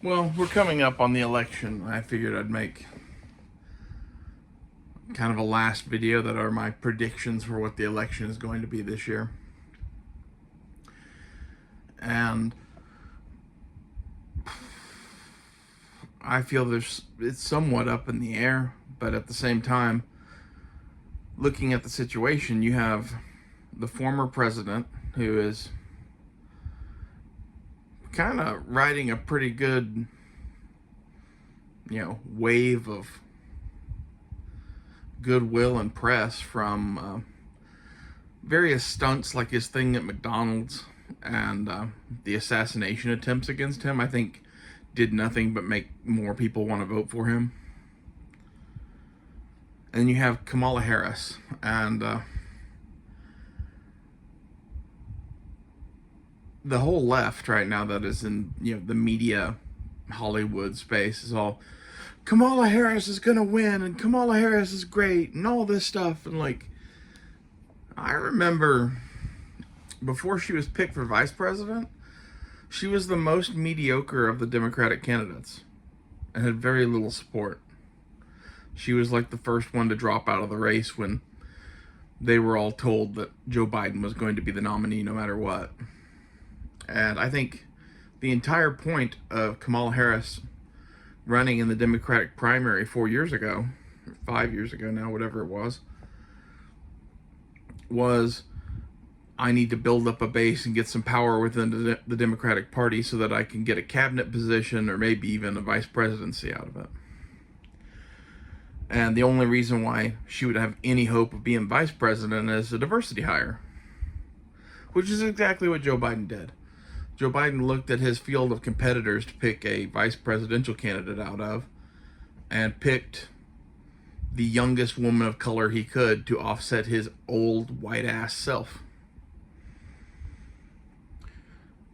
Well, we're coming up on the election. I figured I'd make kind of a last video that are my predictions for what the election is going to be this year. And I feel it's somewhat up in the air, but at the same time, looking at the situation, you have the former president who is kind of riding a pretty good, wave of goodwill and press from various stunts like his thing at McDonald's and the assassination attempts against him. I think did nothing but make more people want to vote for him. And you have Kamala Harris, and the whole left right now that is in the media Hollywood space is all Kamala Harris is gonna win and Kamala Harris is great and all this stuff. And like, I remember before she was picked for vice president, she was the most mediocre of the Democratic candidates and had very little support. She was like the first one to drop out of the race when they were all told that Joe Biden was going to be the nominee no matter what. And I think the entire point of Kamala Harris running in the Democratic primary 4 years ago, or 5 years ago now, whatever it was I need to build up a base and get some power within the Democratic Party so that I can get a cabinet position or maybe even a vice presidency out of it. And the only reason why she would have any hope of being vice president is a diversity hire, which is exactly what Joe Biden did. Joe Biden looked at his field of competitors to pick a vice presidential candidate out of and picked the youngest woman of color he could to offset his old white ass self.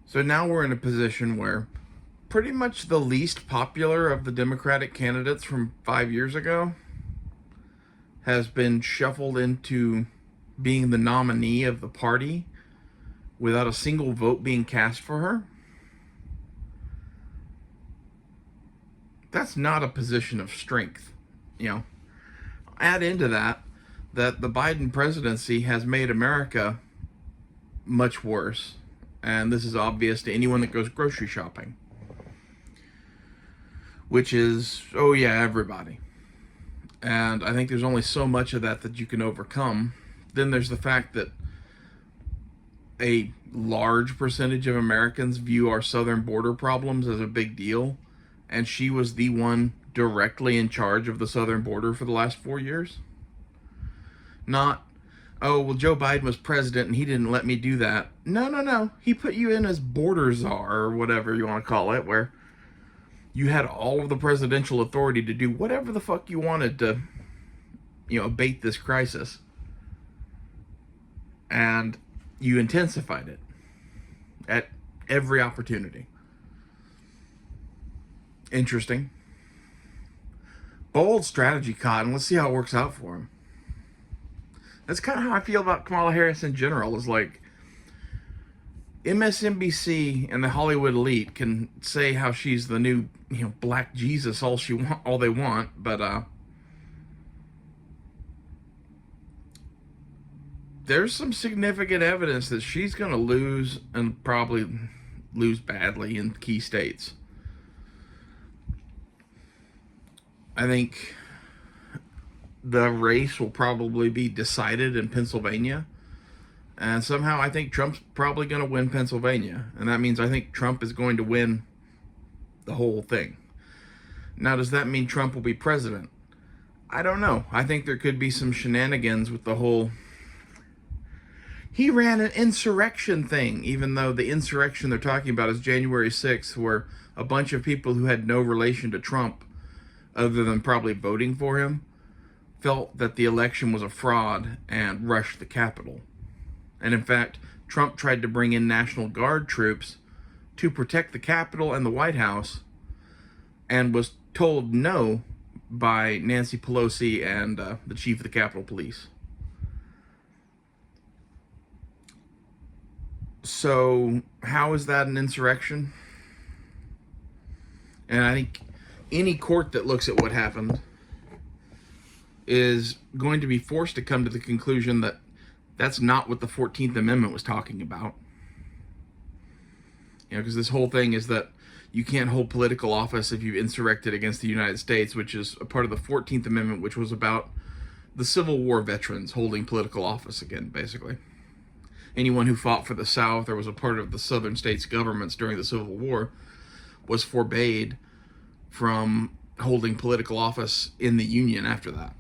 So now we're in a position where pretty much the least popular of the Democratic candidates from 5 years ago has been shuffled into being the nominee of the party without a single vote being cast for her. That's not a position of strength. Add into that the Biden presidency has made America much worse. And this is obvious to anyone that goes grocery shopping, which is, oh yeah, everybody. And I think there's only so much of that you can overcome. Then there's the fact that a large percentage of Americans view our southern border problems as a big deal, and she was the one directly in charge of the southern border for the last 4 years. Not, oh, well, Joe Biden was president and he didn't let me do that. No. He put you in as border czar or whatever you want to call it, where you had all of the presidential authority to do whatever the fuck you wanted to, abate this crisis. And you intensified it at every opportunity. Interesting. Bold strategy, Cotton. Let's see how it works out for him. That's kind of how I feel about Kamala Harris in general. Is like MSNBC and the Hollywood elite can say how she's the new, Black Jesus all they want, but there's some significant evidence that she's going to lose, and probably lose badly in key states. I think the race will probably be decided in Pennsylvania. And somehow I think Trump's probably going to win Pennsylvania. And that means I think Trump is going to win the whole thing. Now, does that mean Trump will be president? I don't know. I think there could be some shenanigans with the whole... He ran an insurrection thing, even though the insurrection they're talking about is January 6th, where a bunch of people who had no relation to Trump, other than probably voting for him, felt that the election was a fraud and rushed the Capitol. And in fact, Trump tried to bring in National Guard troops to protect the Capitol and the White House, and was told no by Nancy Pelosi and the chief of the Capitol Police. So how is that an insurrection? And I think any court that looks at what happened is going to be forced to come to the conclusion that that's not what the 14th Amendment was talking about. Because this whole thing is that you can't hold political office if you've insurrected against the United States, which is a part of the 14th Amendment, which was about the Civil War veterans holding political office again, basically. Anyone who fought for the South or was a part of the Southern states' governments during the Civil War was forbade from holding political office in the Union after that.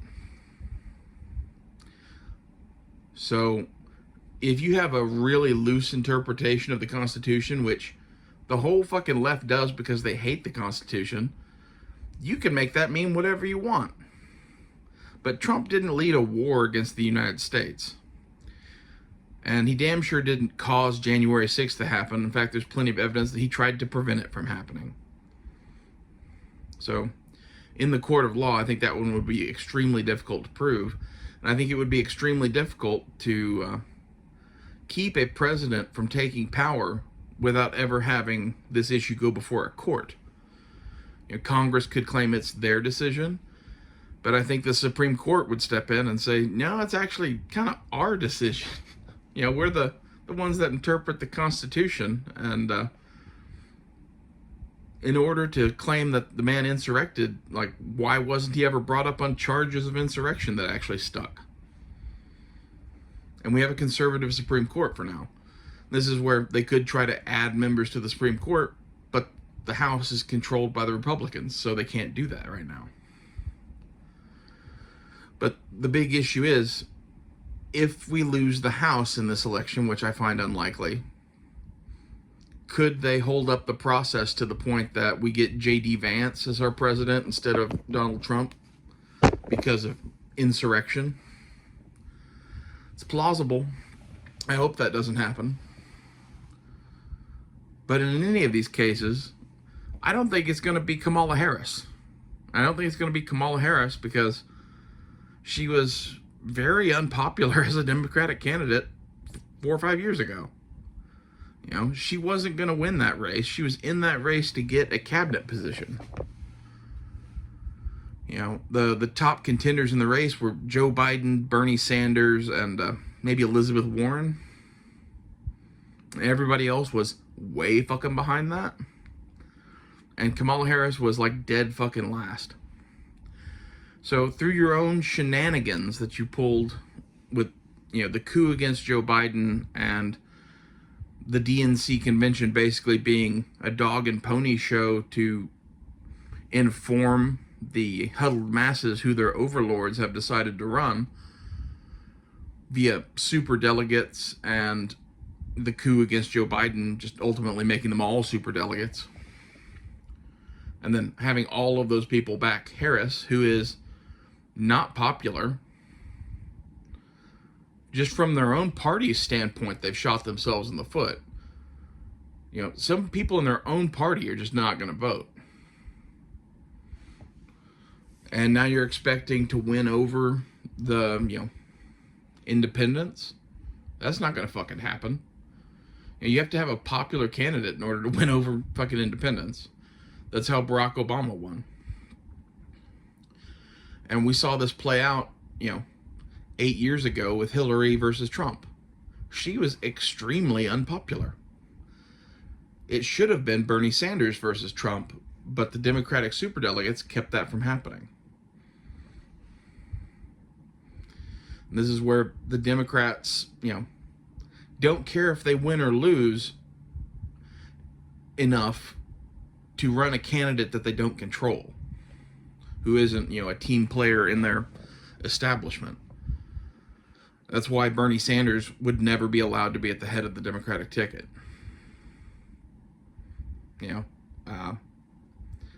So, if you have a really loose interpretation of the Constitution, which the whole fucking left does because they hate the Constitution, you can make that mean whatever you want. But Trump didn't lead a war against the United States. And he damn sure didn't cause January 6th to happen. In fact, there's plenty of evidence that he tried to prevent it from happening. So, in the court of law, I think that one would be extremely difficult to prove. And I think it would be extremely difficult to keep a president from taking power without ever having this issue go before a court. Congress could claim it's their decision, but I think the Supreme Court would step in and say, no, it's actually kind of our decision. We're the ones that interpret the Constitution, and in order to claim that the man insurrected, why wasn't he ever brought up on charges of insurrection that actually stuck? And we have a conservative Supreme Court for now. This is where they could try to add members to the Supreme Court, but the House is controlled by the Republicans, so they can't do that right now. But the big issue is, if we lose the House in this election, which I find unlikely, could they hold up the process to the point that we get J.D. Vance as our president instead of Donald Trump because of insurrection? It's plausible. I hope that doesn't happen. But in any of these cases, I don't think it's going to be Kamala Harris. I don't think it's going to be Kamala Harris because she was very unpopular as a Democratic candidate 4 or 5 years ago. She wasn't going to win that race. She was in that race to get a cabinet position. The top contenders in the race were Joe Biden, Bernie Sanders, and maybe Elizabeth Warren. Everybody else was way fucking behind that. And Kamala Harris was dead fucking last. So through your own shenanigans that you pulled with, the coup against Joe Biden and the DNC convention basically being a dog and pony show to inform the huddled masses who their overlords have decided to run via super delegates, and the coup against Joe Biden just ultimately making them all super delegates. And then having all of those people back Harris, who is not popular. Just from their own party's standpoint, they've shot themselves in the foot. Some people in their own party are just not going to vote. And now you're expecting to win over the, independents. That's not going to fucking happen. You have to have a popular candidate in order to win over fucking independents. That's how Barack Obama won. And we saw this play out, 8 years ago with Hillary versus Trump. She was extremely unpopular. It should have been Bernie Sanders versus Trump, but the Democratic superdelegates kept that from happening. And this is where the Democrats, don't care if they win or lose enough to run a candidate that they don't control, who isn't, a team player in their establishment. That's why Bernie Sanders would never be allowed to be at the head of the Democratic ticket. I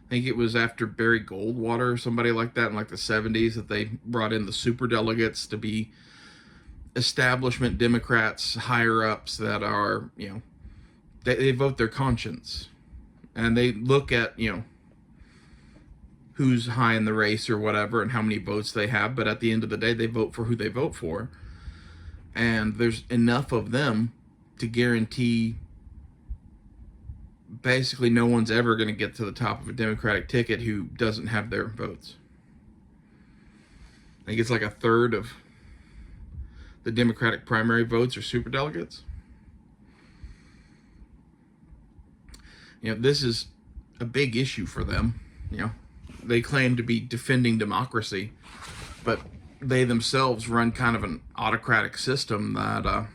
think it was after Barry Goldwater or somebody like that in the 70s that they brought in the superdelegates to be establishment Democrats, higher-ups that are, they vote their conscience. And they look at, who's high in the race or whatever and how many votes they have. But at the end of the day, they vote for who they vote for. And there's enough of them to guarantee basically no one's ever going to get to the top of a Democratic ticket who doesn't have their votes. I think it's like a third of the Democratic primary votes are superdelegates. This is a big issue for them. They claim to be defending democracy, but they themselves run kind of an autocratic system that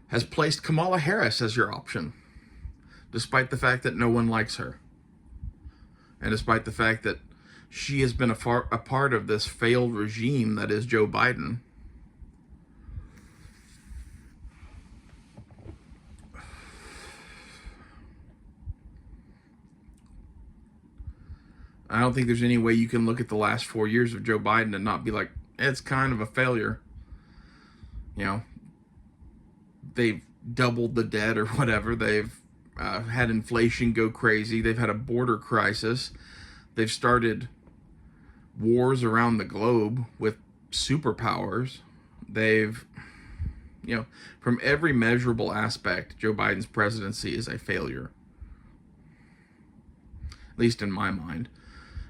has placed Kamala Harris as your option, despite the fact that no one likes her, and despite the fact that she has been a part of this failed regime that is Joe Biden. I don't think there's any way you can look at the last 4 years of Joe Biden and not be like, it's kind of a failure. They've doubled the debt or whatever. They've had inflation go crazy. They've had a border crisis. They've started wars around the globe with superpowers. They've, from every measurable aspect, Joe Biden's presidency is a failure. At least in my mind.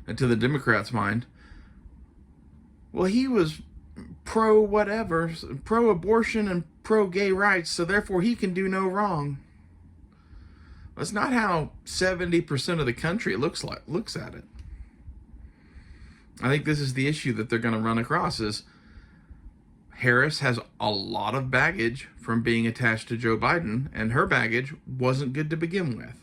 And to the Democrats' mind, well, he was pro-whatever, pro-abortion and pro-gay rights, so therefore he can do no wrong. That's not how 70% of the country looks at it. I think this is the issue that they're going to run across is Harris has a lot of baggage from being attached to Joe Biden, and her baggage wasn't good to begin with.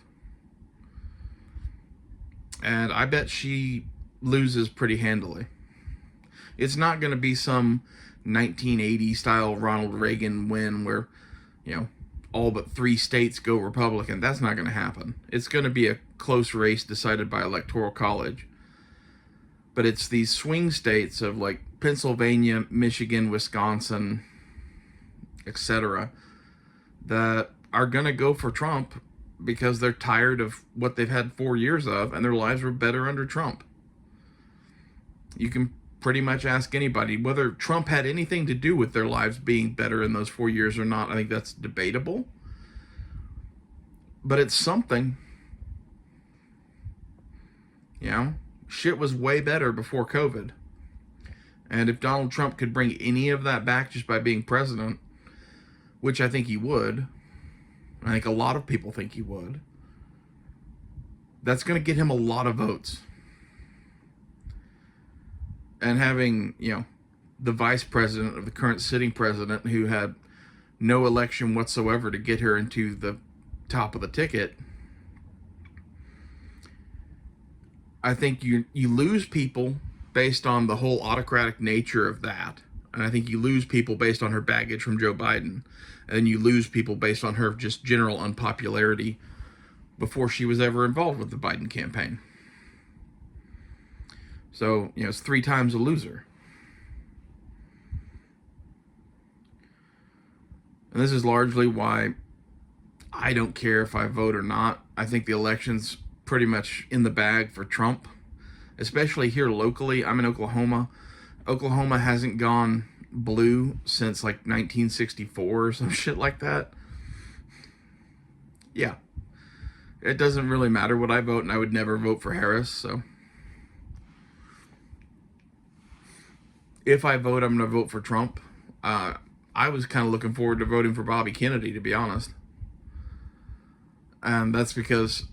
And I bet she loses pretty handily. It's not going to be some 1980 style Ronald Reagan win where, all but 3 states go Republican. That's not going to happen. It's going to be a close race decided by Electoral College. But it's these swing states of like Pennsylvania, Michigan, Wisconsin, etc., that are going to go for Trump because they're tired of what they've had 4 years of, and their lives were better under Trump. You can pretty much ask anybody whether Trump had anything to do with their lives being better in those 4 years or not. I think that's debatable. But it's something. Shit was way better before COVID. And if Donald Trump could bring any of that back just by being president, which I think he would, I think a lot of people think he would, that's going to get him a lot of votes. And having, the vice president of the current sitting president who had no election whatsoever to get her into the top of the ticket, I think you lose people based on the whole autocratic nature of that. And I think you lose people based on her baggage from Joe Biden. And you lose people based on her just general unpopularity before she was ever involved with the Biden campaign. So, it's 3 times a loser. And this is largely why I don't care if I vote or not. I think the election's pretty much in the bag for Trump, especially here locally. I'm in Oklahoma. Oklahoma hasn't gone blue since like 1964 or some shit like that. Yeah. It doesn't really matter what I vote, and I would never vote for Harris, so. If I vote, I'm going to vote for Trump. I was kind of looking forward to voting for Bobby Kennedy, to be honest. And that's because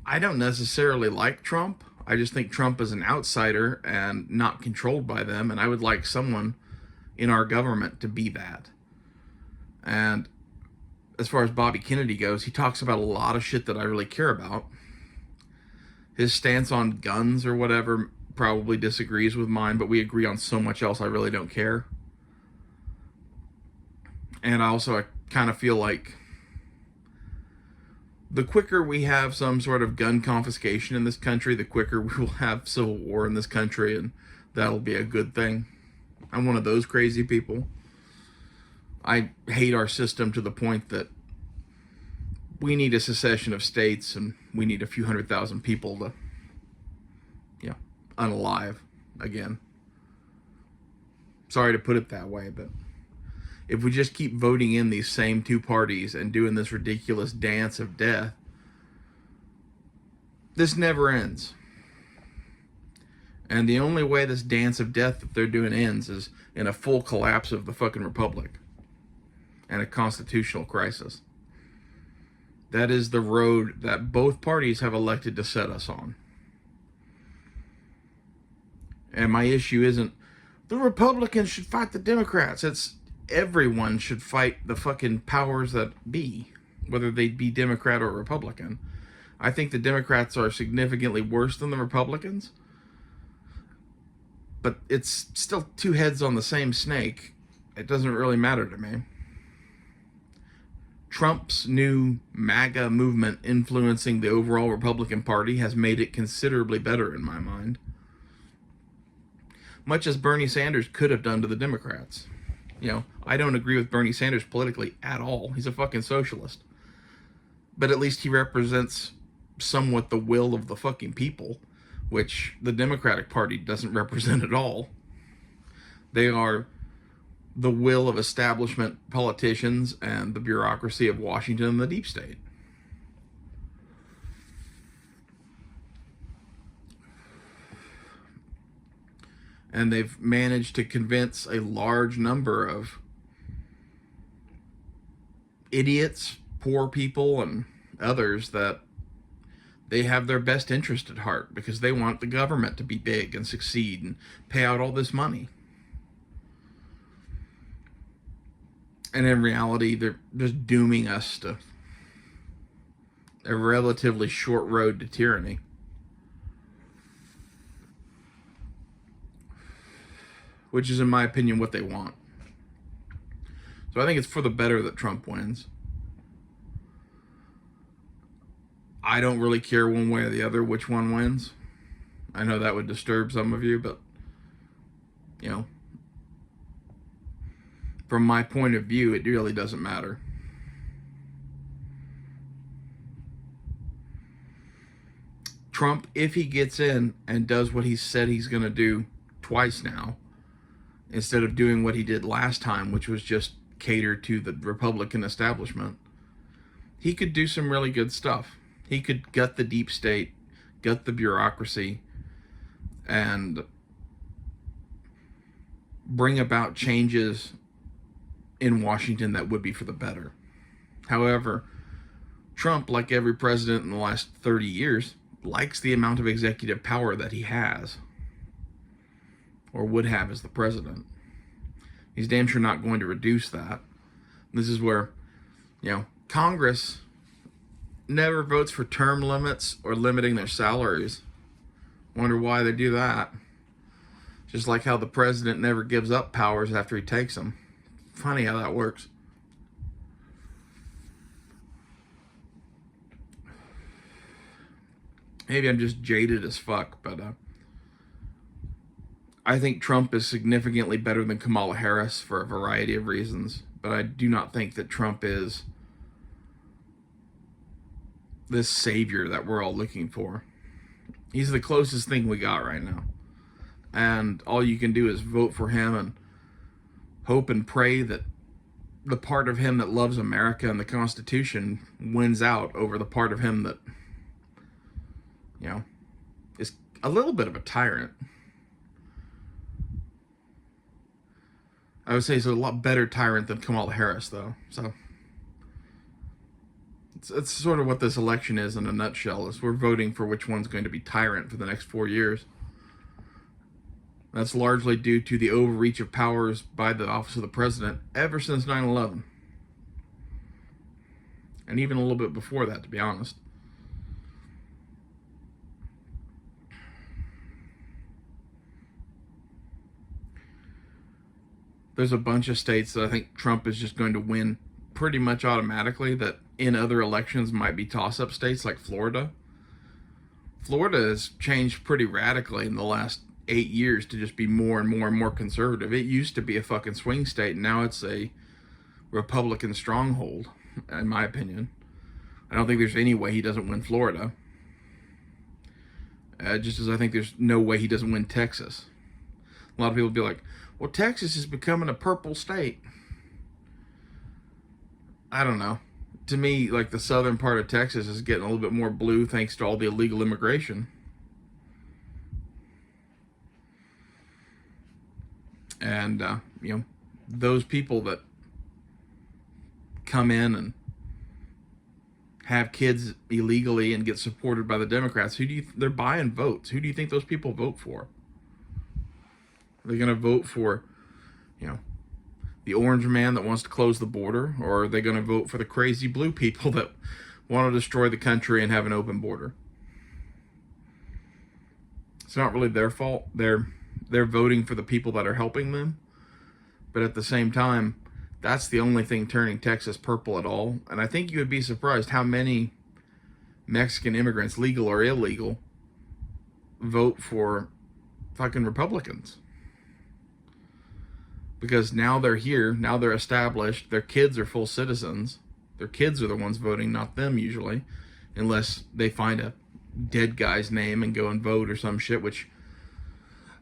I don't necessarily like Trump. I just think Trump is an outsider and not controlled by them, and I would like someone in our government to be that. And as far as Bobby Kennedy goes, he talks about a lot of shit that I really care about. His stance on guns or whatever probably disagrees with mine, but we agree on so much else I really don't care. And I kind of feel like the quicker we have some sort of gun confiscation in this country, the quicker we will have civil war in this country, and that'll be a good thing. I'm one of those crazy people. I hate our system to the point that we need a secession of states, and we need a few 100,000 people to, unalive again. Sorry to put it that way, but if we just keep voting in these same two parties and doing this ridiculous dance of death, this never ends. And the only way this dance of death that they're doing ends is in a full collapse of the fucking republic and a constitutional crisis. That is the road that both parties have elected to set us on. And my issue isn't the Republicans should fight the Democrats. It's everyone should fight the fucking powers that be, whether they be Democrat or Republican. I think the Democrats are significantly worse than the Republicans, but it's still two heads on the same snake. It doesn't really matter to me. Trump's new MAGA movement influencing the overall Republican Party has made it considerably better in my mind. Much as Bernie Sanders could have done to the Democrats. You know, I don't agree with Bernie Sanders politically at all. He's a fucking socialist. But at least he represents somewhat the will of the fucking people, which the Democratic Party doesn't represent at all. They are the will of establishment politicians and the bureaucracy of Washington and the deep state. And they've managed to convince a large number of idiots, poor people, and others that they have their best interest at heart because they want the government to be big and succeed and pay out all this money. And in reality, they're just dooming us to a relatively short road to tyranny. Which is, in my opinion, what they want. So I think it's for the better that Trump wins. I don't really care one way or the other which one wins. I know that would disturb some of you, but, you know, from my point of view, it really doesn't matter. Trump, if he gets in and does what he said he's going to do twice now, instead of doing what he did last time, which was just cater to the Republican establishment, he could do some really good stuff. He could gut the deep state, gut the bureaucracy, and bring about changes in Washington that would be for the better. However, Trump, like every president in the last 30 years, likes the amount of executive power that he has, or would have as the president. He's damn sure not going to reduce that. This is where, you know, Congress never votes for term limits or limiting their salaries. Wonder why they do that. Just like how the president never gives up powers after he takes them. Funny how that works. Maybe I'm just jaded as fuck, but I think Trump is significantly better than Kamala Harris for a variety of reasons, but I do not think that Trump is this savior that we're all looking for. He's the closest thing we got right now. And all you can do is vote for him and hope and pray that the part of him that loves America and the Constitution wins out over the part of him that, you know, is a little bit of a tyrant. I would say he's a lot better tyrant than Kamala Harris, though. So it's sort of what this election is in a nutshell. Is we're voting for which one's going to be tyrant for the next 4 years. That's largely due to the overreach of powers by the office of the president ever since 9/11. And even a little bit before that, to be honest. There's a bunch of states that I think Trump is just going to win pretty much automatically that in other elections might be toss-up states, like Florida. Florida has changed pretty radically in the last 8 years to just be more and more and more conservative. It used to be a fucking swing state, and now it's a Republican stronghold, in my opinion. I don't think there's any way he doesn't win Florida. Just as I think there's no way he doesn't win Texas. A lot of people be like, well, Texas is becoming a purple state. I don't know. To me, like the southern part of Texas is getting a little bit more blue thanks to all the illegal immigration. And, those people that come in and have kids illegally and get supported by the Democrats, they're buying votes. Who do you think those people vote for? Are they going to vote for, the orange man that wants to close the border, or are they going to vote for the crazy blue people that want to destroy the country and have an open border? It's not really their fault. They're voting for the people that are helping them, but at the same time, that's the only thing turning Texas purple at all. And I think you would be surprised how many Mexican immigrants, legal or illegal, vote for fucking Republicans. Because now they're here, now they're established, their kids are full citizens. Their kids are the ones voting, not them usually, unless they find a dead guy's name and go and vote or some shit, which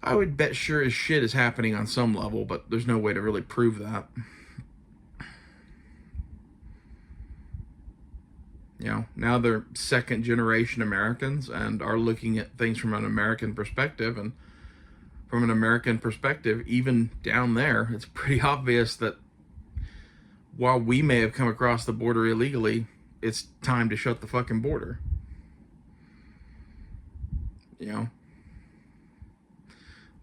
I would bet sure as shit is happening on some level, but there's no way to really prove that. Now they're second generation Americans and are looking at things from an American perspective. And from an American perspective, even down there, it's pretty obvious that while we may have come across the border illegally, it's time to shut the fucking border.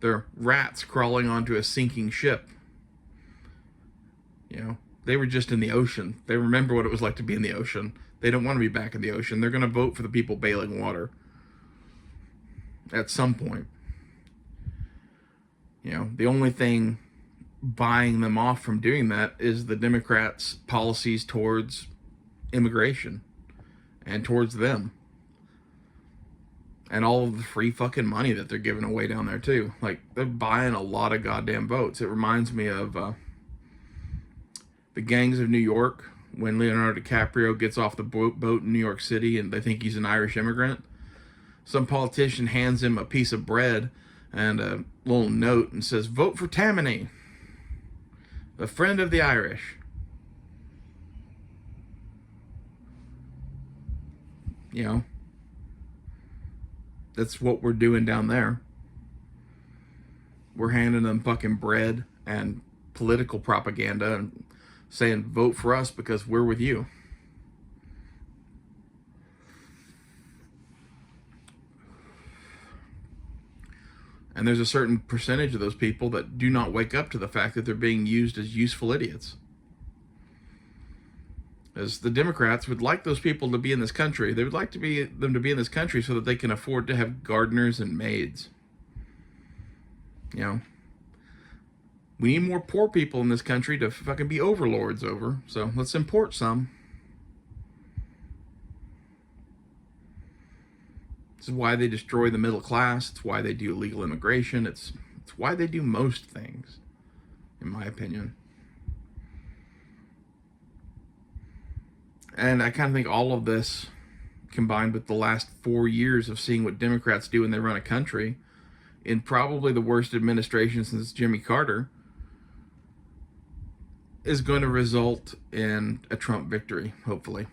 They're rats crawling onto a sinking ship. They were just in the ocean. They remember what it was like to be in the ocean. They don't want to be back in the ocean. They're going to vote for the people bailing water at some point. The only thing buying them off from doing that is the Democrats' policies towards immigration and towards them. And all of the free fucking money that they're giving away down there too. Like, they're buying a lot of goddamn votes. It reminds me of the Gangs of New York, when Leonardo DiCaprio gets off the boat in New York City and they think he's an Irish immigrant. Some politician hands him a piece of bread and a little note and says, "Vote for Tammany, a friend of the Irish." That's what we're doing down there. We're handing them fucking bread and political propaganda and saying, vote for us because we're with you. And there's a certain percentage of those people that do not wake up to the fact that they're being used as useful idiots. As the Democrats would like those people to be in this country. They would like them to be in this country so that they can afford to have gardeners and maids. We need more poor people in this country to fucking be overlords over. So let's import some. This is why they destroy the middle class. It's why they do illegal immigration. It's why they do most things, in my opinion. And I kind of think all of this, combined with the last 4 years of seeing what Democrats do when they run a country, in probably the worst administration since Jimmy Carter, is going to result in a Trump victory, hopefully.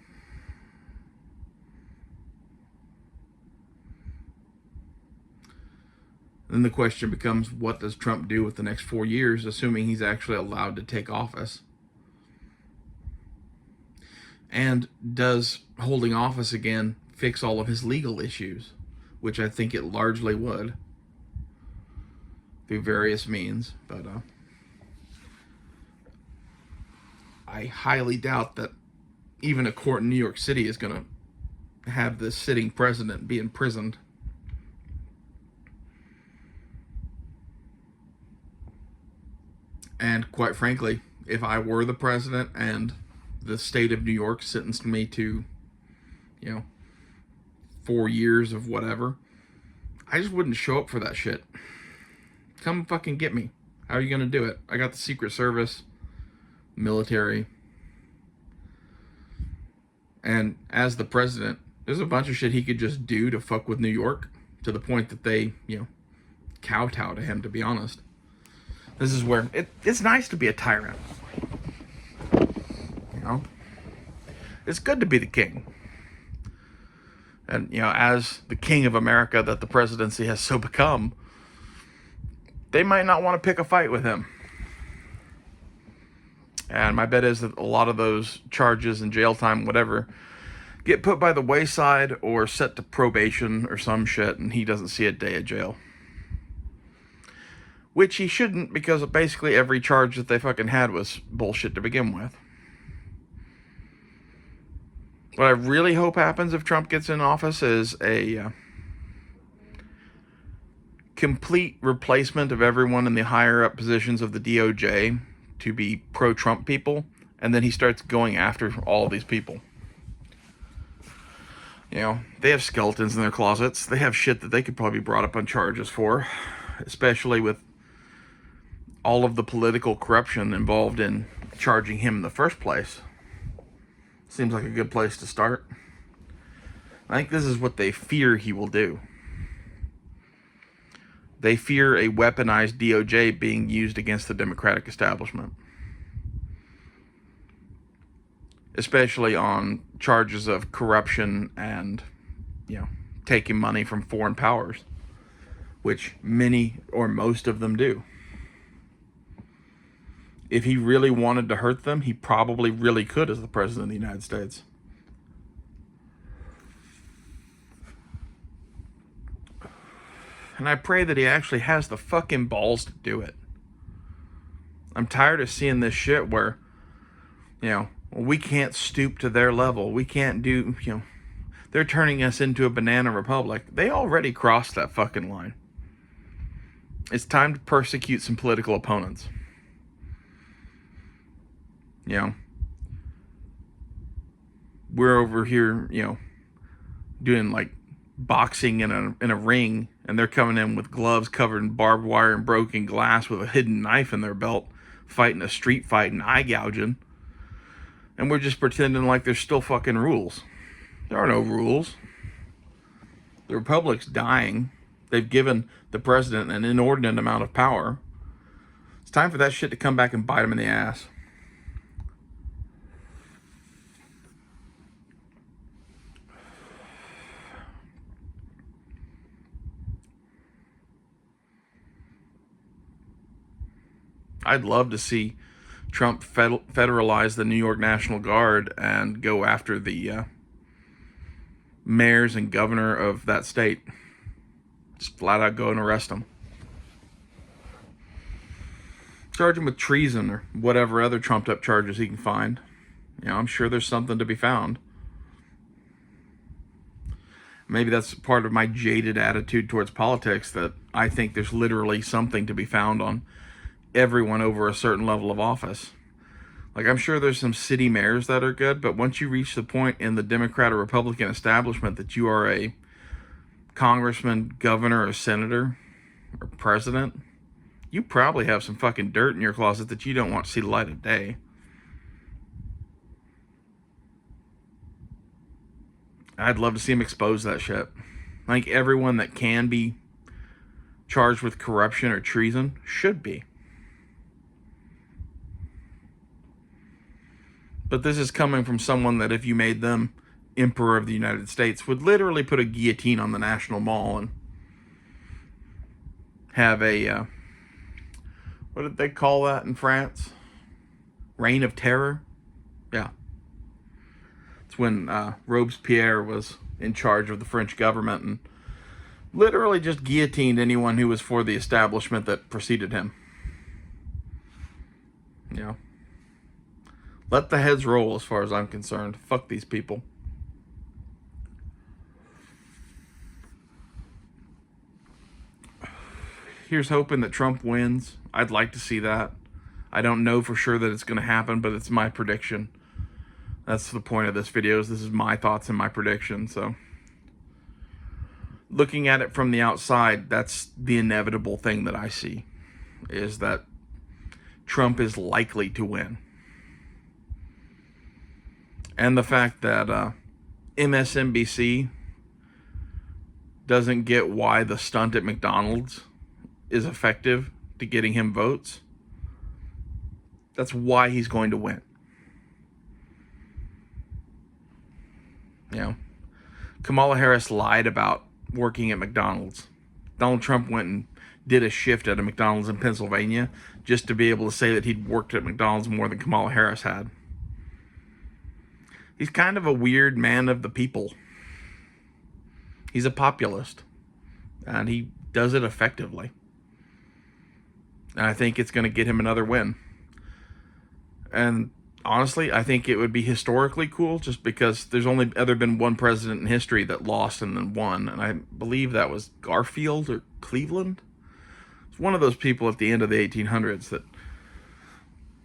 Then the question becomes, what does Trump do with the next 4 years, assuming he's actually allowed to take office? And does holding office again fix all of his legal issues, which I think it largely would, through various means. But I highly doubt that even a court in New York City is going to have the sitting president be imprisoned. And quite frankly, if I were the president and the state of New York sentenced me to, 4 years of whatever, I just wouldn't show up for that shit. Come fucking get me. How are you going to do it? I got the Secret Service, military. And as the president, there's a bunch of shit he could just do to fuck with New York, to the point that they, kowtow to him, to be honest. This is where it's nice to be a tyrant. It's good to be the king. And, as the king of America that the presidency has so become, they might not want to pick a fight with him. And my bet is that a lot of those charges and jail time, whatever, get put by the wayside or set to probation or some shit, and he doesn't see a day of jail. Which he shouldn't, because basically every charge that they fucking had was bullshit to begin with. What I really hope happens if Trump gets in office is a complete replacement of everyone in the higher up positions of the DOJ to be pro-Trump people, and then he starts going after all these people. They have skeletons in their closets. They have shit that they could probably be brought up on charges for, especially with all of the political corruption involved in charging him in the first place. Seems like a good place to start. I think this is what they fear he will do. They fear a weaponized DOJ being used against the Democratic establishment. Especially on charges of corruption and, taking money from foreign powers, which many or most of them do. If he really wanted to hurt them, he probably really could as the president of the United States. And I pray that he actually has the fucking balls to do it. I'm tired of seeing this shit where, we can't stoop to their level. We can't do, they're turning us into a banana republic. They already crossed that fucking line. It's time to persecute some political opponents. We're over here, doing like boxing in a ring, and they're coming in with gloves covered in barbed wire and broken glass with a hidden knife in their belt, fighting a street fight and eye gouging. And we're just pretending like there's still fucking rules. There are no rules. The republic's dying. They've given the president an inordinate amount of power. It's time for that shit to come back and bite him in the ass. I'd love to see Trump federalize the New York National Guard and go after the mayors and governor of that state. Just flat out go and arrest them. Charge him with treason or whatever other trumped up charges he can find. I'm sure there's something to be found. Maybe that's part of my jaded attitude towards politics, that I think there's literally something to be found on everyone over a certain level of office. Like, I'm sure there's some city mayors that are good, but once you reach the point in the Democrat or Republican establishment that you are a congressman, governor, or senator, or president, you probably have some fucking dirt in your closet that you don't want to see the light of day. I'd love to see him expose that shit. I think everyone that can be charged with corruption or treason should be. But this is coming from someone that, if you made them Emperor of the United States, would literally put a guillotine on the National Mall and have a, what did they call that in France? Reign of Terror? Yeah. It's when Robespierre was in charge of the French government and literally just guillotined anyone who was for the establishment that preceded him. Let the heads roll as far as I'm concerned. Fuck these people. Here's hoping that Trump wins. I'd like to see that. I don't know for sure that it's going to happen, but it's my prediction. That's the point of this video. This is my thoughts and my prediction. So, looking at it from the outside, that's the inevitable thing that I see, is that Trump is likely to win. And the fact that MSNBC doesn't get why the stunt at McDonald's is effective to getting him votes, that's why he's going to win. You know, Kamala Harris lied about working at McDonald's. Donald Trump went and did a shift at a McDonald's in Pennsylvania just to be able to say that he'd worked at McDonald's more than Kamala Harris had. He's kind of a weird man of the people. He's a populist, and he does it effectively. And I think it's going to get him another win. And honestly, I think it would be historically cool just because there's only ever been one president in history that lost and then won. And I believe that was Garfield or Cleveland. It's one of those people at the end of the 1800s that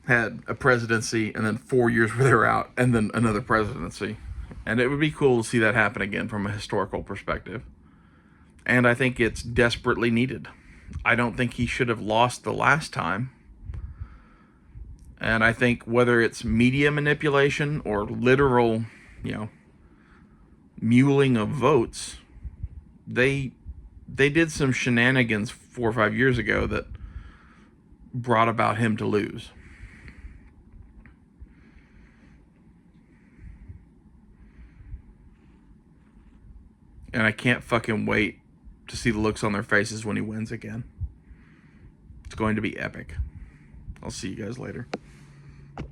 had a presidency and then 4 years where they were out and then another presidency. And it would be cool to see that happen again from a historical perspective. And I think it's desperately needed. I don't think he should have lost the last time. And I think whether it's media manipulation or literal, muling of votes, they did some shenanigans 4 or 5 years ago that brought about him to lose. And I can't fucking wait to see the looks on their faces when he wins again. It's going to be epic. I'll see you guys later.